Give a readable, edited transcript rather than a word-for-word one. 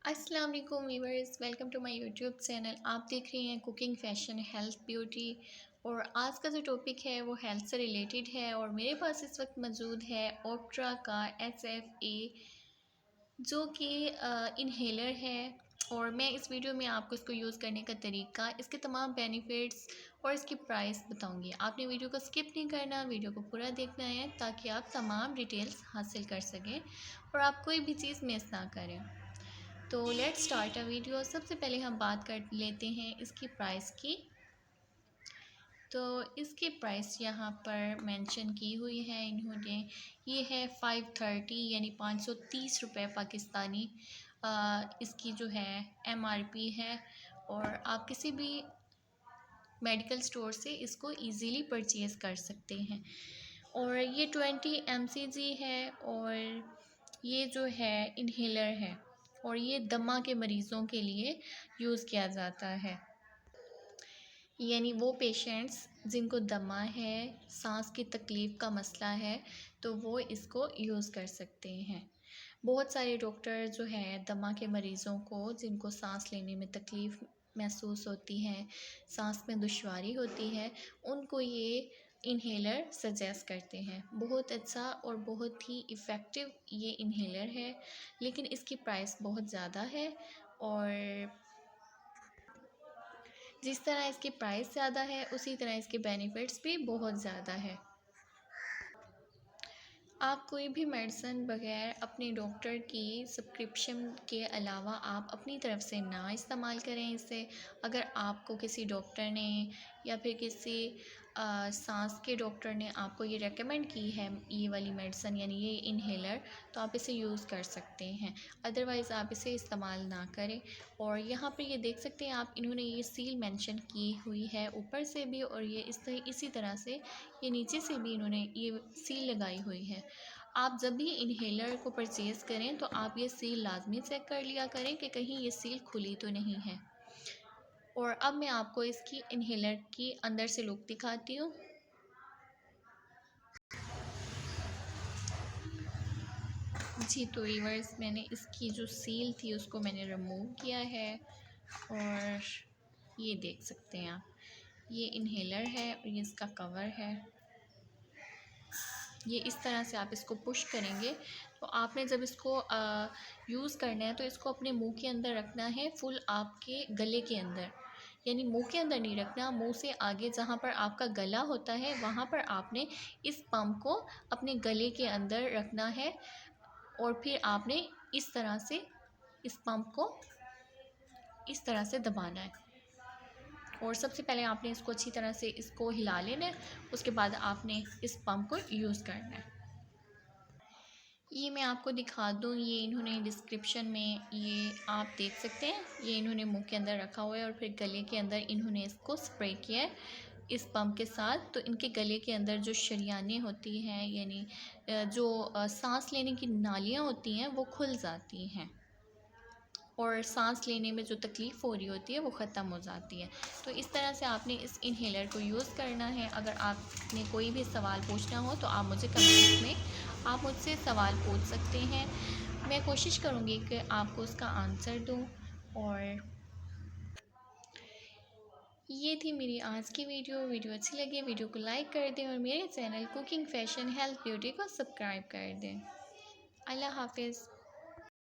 अस्सलाम वालेकुम viewers, welcome to my YouTube channel. आप देख रहे हैं कुकिंग, फैशन, हेल्थ, ब्यूटी। और आज का जो टॉपिक है वो हेल्थ से रिलेटेड है और मेरे पास इस वक्त मौजूद है ओप्ट्रा का HFA, जो कि इन्हेलर है। और मैं इस वीडियो में आपको इसको यूज़ करने का तरीका, इसके तमाम बेनिफिट्स और इसकी प्राइस बताऊंगी। आपने वीडियो को स्किप नहीं करना, वीडियो को पूरा देखना है ताकि आप तमाम डिटेल्स हासिल कर सकें और आप कोई भी चीज़ मिस ना करें। तो लेट्स स्टार्ट अ वीडियो। सबसे पहले हम बात कर लेते हैं इसकी प्राइस की। तो इसकी प्राइस यहाँ पर मेंशन की हुई है इन्होंने। ये है 530 यानी 530 रुपये पाकिस्तानी। इसकी जो है MRP है और आप किसी भी मेडिकल स्टोर से इसको इजीली परचेज़ कर सकते हैं। और ये 20 mcg है और ये जो है इन्हेलर है और ये दमा के मरीज़ों के लिए यूज़ किया जाता है। यानी वो पेशेंट्स जिनको दमा है, सांस की तकलीफ़ का मसला है, तो वो इसको यूज़ कर सकते हैं। बहुत सारे डॉक्टर जो हैं दमा के मरीज़ों को, जिनको सांस लेने में तकलीफ़ महसूस होती है, सांस में दुश्वारी होती है, उनको ये इन्हेलर सजेस्ट करते हैं। बहुत अच्छा और बहुत ही इफ़ेक्टिव ये इन्हेलर है, लेकिन इसकी प्राइस बहुत ज़्यादा है। और जिस तरह इसकी प्राइस ज़्यादा है उसी तरह इसके बेनिफिट्स भी बहुत ज़्यादा है। आप कोई भी मेडिसिन बगैर अपने डॉक्टर की सब्सक्रिप्शन के अलावा आप अपनी तरफ से ना इस्तेमाल करें इसे। अगर आपको किसी डॉक्टर ने या फिर किसी सांस के डॉक्टर ने आपको ये रेकमेंड की है ये वाली मेडिसिन यानी ये इन्हेलर, तो आप इसे यूज़ कर सकते हैं। अदरवाइज़ आप इसे इस्तेमाल ना करें। और यहाँ पर ये देख सकते हैं आप, इन्होंने ये सील मेंशन की हुई है ऊपर से भी और ये इसी तरह से ये नीचे से भी इन्होंने ये सील लगाई हुई है। आप जब भी इन्हेलर को परचेज़ करें तो आप ये सील लाजमी चेक कर लिया करें कि कहीं ये सील खुली तो नहीं है। और अब मैं आपको इसकी इन्हेलर की अंदर से लुक दिखाती हूँ। जी, तो व्यूअर्स, मैंने इसकी जो सील थी उसको मैंने रिमूव किया है और ये देख सकते हैं आप, ये इन्हेलर है और ये इसका कवर है। ये इस तरह से आप इसको पुश करेंगे तो आपने जब इसको यूज़ करना है तो इसको अपने मुंह के अंदर रखना है, फुल आपके गले के अंदर। यानी मुंह के अंदर नहीं रखना, मुंह से आगे जहाँ पर आपका गला होता है वहाँ पर आपने इस पंप को अपने गले के अंदर रखना है और फिर आपने इस तरह से इस पंप को इस तरह से दबाना है। और सबसे पहले आपने इसको अच्छी तरह से इसको हिला लेना है, उसके बाद आपने इस पंप को यूज़ करना है। ये मैं आपको दिखा दूँ, ये इन्होंने डिस्क्रिप्शन में ये आप देख सकते हैं, ये इन्होंने मुंह के अंदर रखा हुआ है और फिर गले के अंदर इन्होंने इसको स्प्रे किया है इस पंप के साथ। तो इनके गले के अंदर जो शरियानें होती हैं यानी जो सांस लेने की नालियाँ होती हैं वो खुल जाती हैं और सांस लेने में जो तकलीफ़ हो रही होती है वो ख़त्म हो जाती है। तो इस तरह से आपने इस इन्हेलर को यूज़ करना है। अगर आपने कोई भी सवाल पूछना हो तो आप मुझे कमेंट्स में आप मुझसे सवाल पूछ सकते हैं, मैं कोशिश करूँगी कि आपको उसका आंसर दूँ। और ये थी मेरी आज की वीडियो अच्छी लगी वीडियो को लाइक कर दें और मेरे channel cooking, fashion, health, beauty को सब्सक्राइब कर दें। अल्लाह हाफिज़।